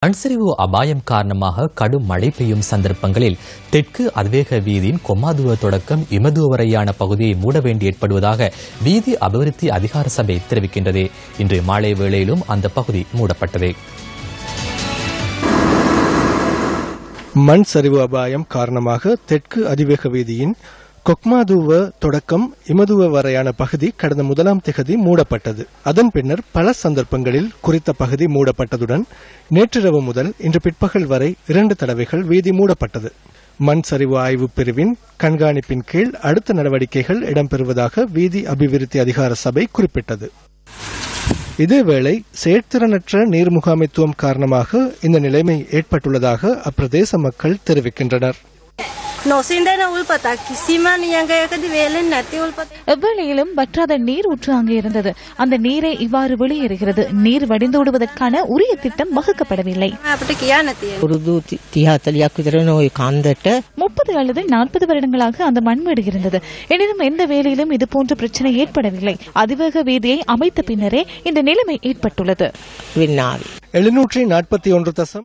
மண்சரிவு அபாயம் காரணமாக கடும் மழை பெய்யும் சந்தர்ப்பங்களில் தெற்கு அதிவேக வீதியின் கொம்மாதுவ தொடக்கம் இமதுவ வரையான பகுதியை மூட வேண்டி ஏற்படுவதாக வீதி அபிவிருத்தி அதிகார சபை தெரிவிக்கின்றது. இன்று மாலை வேளையிலும் அந்த பகுதி மூடப்பட்டது. மண் சரிவு அபாயம் காரணமாக தெற்கு அதிவேக வீதியின் கொக்மாதுவ தொடக்கம் இமதுவ வரையான பகுதி கடந்த 1ஆம் திகதி மூடப்பட்டது. அதன் பின்னர் பல சந்தர்ப்பங்களில் குறித்த பகுதி மூடப்பட்டதுடன் நேற்றிரவு முதல் இன்று பிற்பகல் வரை 2 தடவைகள் வீதி மூடப்பட்டது. மண் சரிவு ஆய்வு பிரிவின் கண்காணிப்பின் கீழ் அடுத்த நடவடிக்கைகள் இடம்பெறுவதாக வீதி அபிவிருத்தி அதிகார சபை குறிப்பிட்டது. இதேவேளை செயற்திறனற்ற நீர் முகாமைத்துவம் காரணமாக இந்த நிலைமை ஏற்பட்டுள்ளதாக அப்பிரதேச மக்கள் தெரிவிக்கின்றனர். எவ்வேளையிலும் வற்றாத நீர் ஊற்று அங்கு இருந்தது. அந்த நீரை இவ்வாறு வெளியேறுகிறது. நீர் வடிந்தோடுவதற்கான உரிய திட்டம் வகுக்கப்படவில்லை. 30 அல்லது 40 வருடங்களாக அந்த மண்மேடு இருந்தது. எனினும் எந்த வேளையிலும் இதுபோன்ற பிரச்சனை ஏற்படவில்லை. அதிவேக வீதியை அமைத்த பின்னரே இந்த நிலைமை ஏற்பட்டுள்ளது. 741